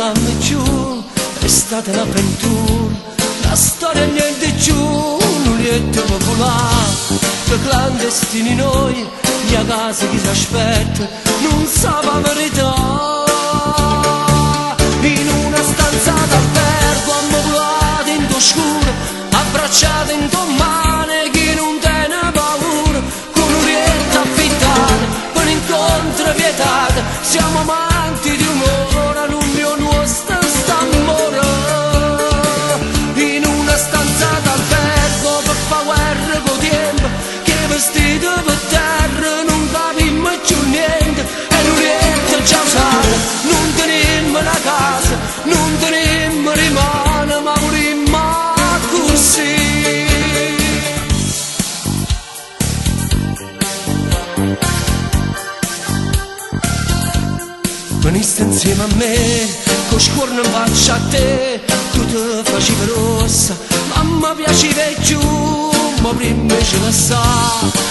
parlammo più, è stata un'avventura, la storia niente più, un lieto popolare, che clandestini noi, mia casa chi si aspetta, non sa la verità. In una stanza d'albergo, ammoblata in oscuro, abbracciata in mano, chi non tiene paura, con un lieto affittato, con incontro vietato, siamo amanti di un'ora, non mio nostro st'amore. In una stanza d'albergo, per fa guerra con tempo, che vestito per terra, non capimmo più niente, e non rientro già usato, non tenemmo una casa, non tenemmo rimane, ma morimmo così. Veniste insieme a me, con scuorno in faccia a te, tu ti facevi rossa, ma mi piaceva più, ma prima ce la sa,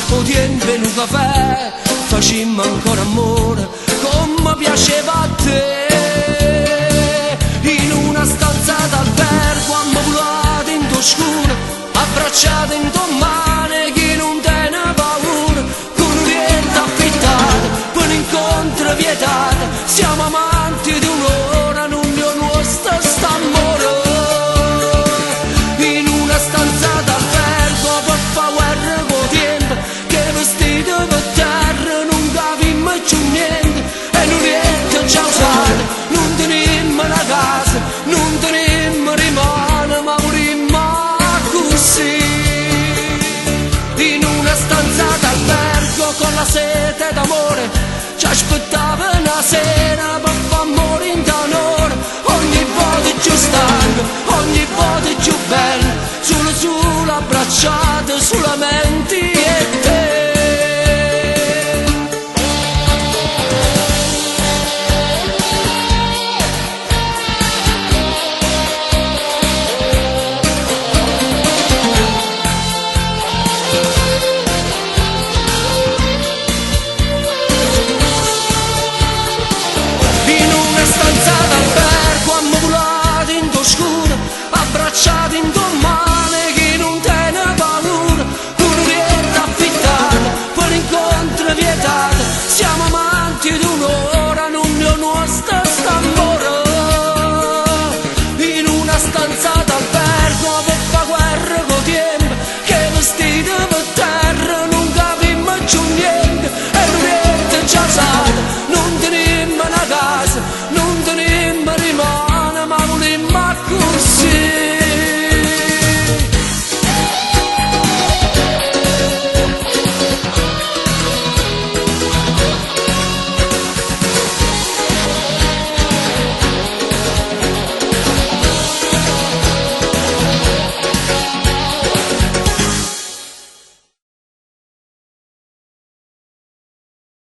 o tempo in un caffè, facemmo ancora amore, come piaceva a te. In una stanza d'albergo, ammoblata in oscuro, abbracciata in mano, chi non tiene paura, con un rientro affittato, per un incontro vietato, siamo amanti di un'ora, non mio nostro st'amore. In una stanza d'albergo, per fa guerra con tempo, che vestito per terra, non capimmo più niente, e non rientro già usato, non tenemmo una casa, non tenemmo rimane, ma morimmo così. In una stanza d'albergo, con la sete d'amore, ci aspettava una sera per far morire in d'onore, ogni volta più stanco, ogni volta più bello, solo abbracciato.